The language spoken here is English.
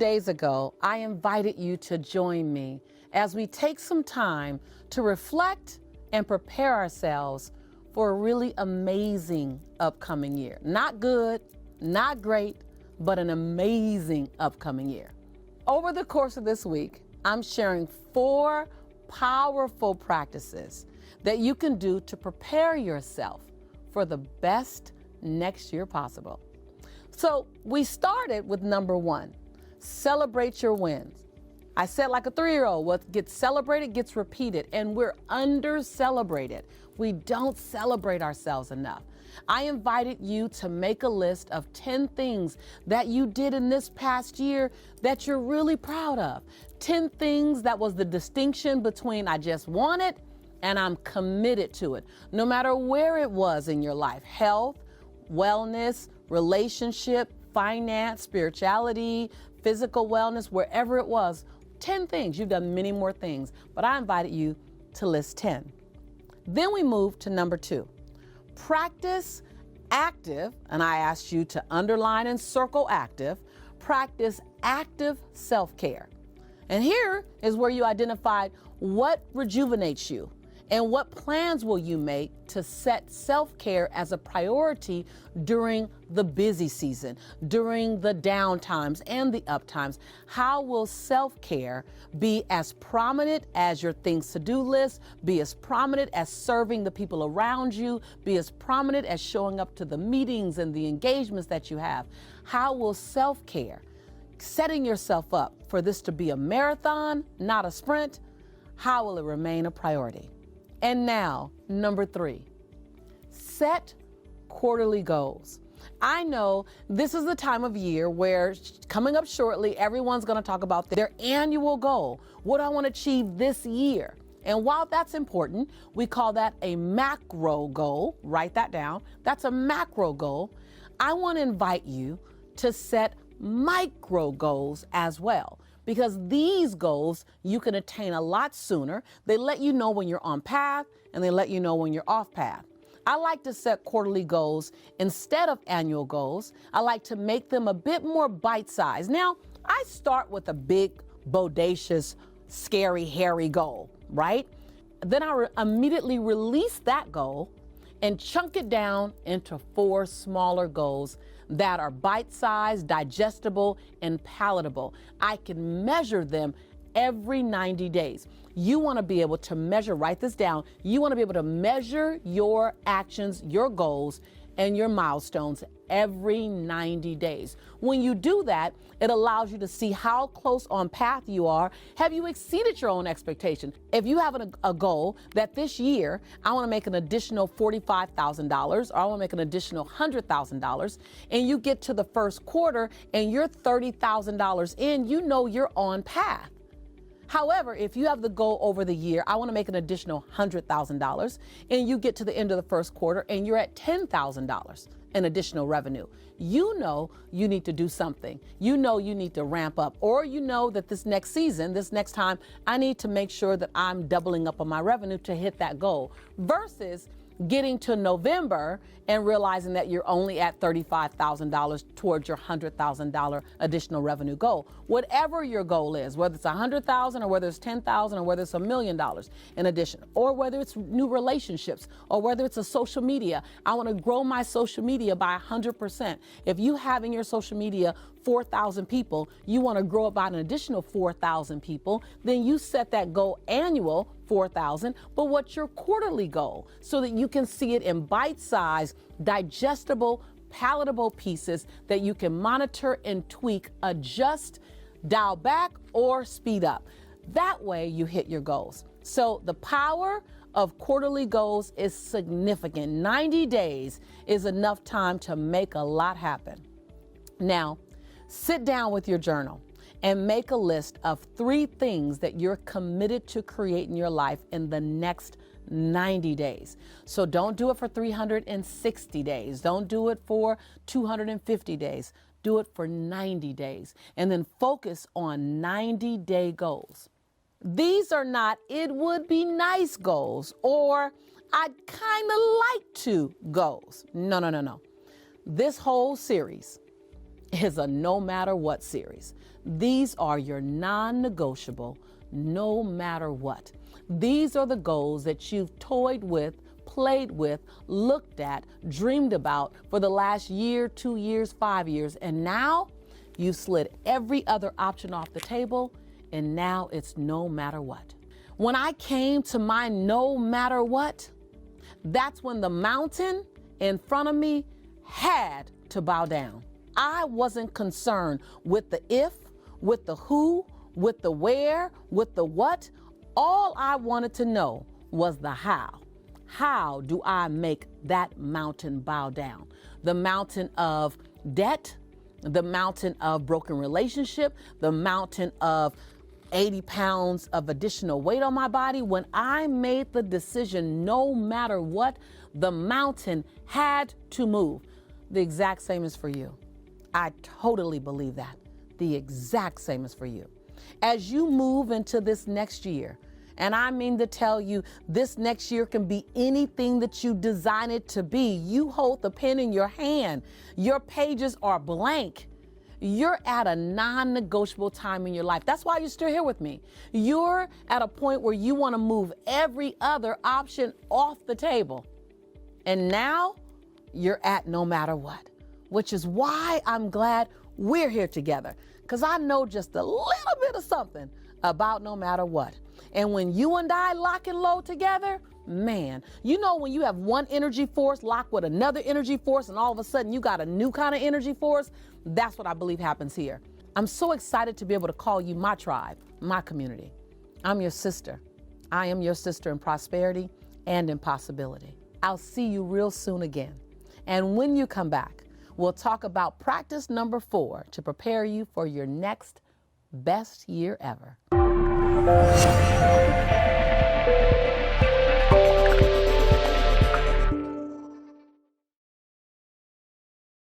days ago, I invited you to join me as we take some time to reflect and prepare ourselves for a really amazing upcoming year. Not good, not great, but an amazing upcoming year. Over the course of this week, I'm sharing 4 powerful practices that you can do to prepare yourself for the best next year possible. So we started with number 1, celebrate your wins. I said like a 3-year-old, what gets celebrated gets repeated, and we're under-celebrated. We don't celebrate ourselves enough. I invited you to make a list of 10 things that you did in this past year that you're really proud of. 10 things that was the distinction between I just want it and I'm committed to it. No matter where it was in your life, health, wellness, relationship, finance, spirituality, physical wellness, wherever it was, 10 things. You've done many more things, but I invited you to list 10. Then we move to number 2. Practice active, and I asked you to underline and circle active, practice active self-care. And here is where you identified what rejuvenates you and what plans will you make to set self-care as a priority during the busy season, during the down times and the up times. How will self-care be as prominent as your things to-do list, be as prominent as serving the people around you, be as prominent as showing up to the meetings and the engagements that you have? How will self-care, setting yourself up for this to be a marathon, not a sprint, how will it remain a priority? And now, number 3, set quarterly goals. I know this is the time of year where coming up shortly, everyone's going to talk about their annual goal. What do I want to achieve this year? And while that's important, we call that a macro goal. Write that down. That's a macro goal. I want to invite you to set micro goals as well, because these goals you can attain a lot sooner. They let you know when you're on path and they let you know when you're off path. I like to set quarterly goals instead of annual goals. I like to make them a bit more bite-sized. Now, I start with a big, bodacious, scary, hairy goal, right? Then I immediately release that goal and chunk it down into 4 smaller goals that are bite-sized, digestible, and palatable. I can measure them every 90 days. You want to be able to measure, write this down, you want to be able to measure your actions, your goals, and your milestones every 90 days. When you do that, it allows you to see how close on path you are. Have you exceeded your own expectation? If you have a goal that this year, I want to make an additional $45,000 or I want to make an additional $100,000, and you get to the first quarter and you're $30,000 in, you know you're on path. However, if you have the goal over the year, I want to make an additional $100,000, and you get to the end of the first quarter and you're at $10,000 in additional revenue, you know you need to do something. You know you need to ramp up, or you know that this next season, this next time, I need to make sure that I'm doubling up on my revenue to hit that goal, versus getting to November and realizing that you're only at $35,000 towards your $100,000 additional revenue goal. Whatever your goal is, whether it's $100,000 or whether it's $10,000 or whether it's $1 million in addition, or whether it's new relationships, or whether it's a social media. I want to grow my social media by 100%. If you have in your social media 4,000 people, you want to grow it by an additional 4,000 people, then you set that goal annual 4,000, but what's your quarterly goal so that you can see it in bite-sized, digestible, palatable pieces that you can monitor and tweak, adjust, dial back, or speed up. That way you hit your goals. So the power of quarterly goals is significant. 90 days is enough time to make a lot happen. Now, sit down with your journal and make a list of 3 things that you're committed to create in your life in the next 90 days. So don't do it for 360 days. Don't do it for 250 days. Do it for 90 days. And then focus on 90-day goals. These are not "it would be nice" goals or "I'd kind of like to" goals. No. This whole series is a no matter what series. These are your non-negotiable, no matter what. These are the goals that you've toyed with, played with, looked at, dreamed about for the last year, 2 years, 5 years, and now you slid every other option off the table, and now it's no matter what. When I came to my no matter what, that's when the mountain in front of me had to bow down. I wasn't concerned with the if, with the who, with the where, with the what. All I wanted to know was the how. How do I make that mountain bow down? The mountain of debt, the mountain of broken relationship, the mountain of 80 pounds of additional weight on my body. When I made the decision, no matter what, the mountain had to move. The exact same is for you. I totally believe that. The exact same is for you. As you move into this next year, and I mean to tell you, this next year can be anything that you design it to be. You hold the pen in your hand. Your pages are blank. You're at a non-negotiable time in your life. That's why you're still here with me. You're at a point where you want to move every other option off the table. And now you're at no matter what, which is why I'm glad we're here together, because I know just a little bit of something about no matter what. And when you and I lock and load together, man, you know when you have one energy force locked with another energy force and all of a sudden you got a new kind of energy force, that's what I believe happens here. I'm so excited to be able to call you my tribe, my community. I'm your sister. I am your sister in prosperity and in possibility. I'll see you real soon again. And when you come back, we'll talk about practice number 4 to prepare you for your next best year ever.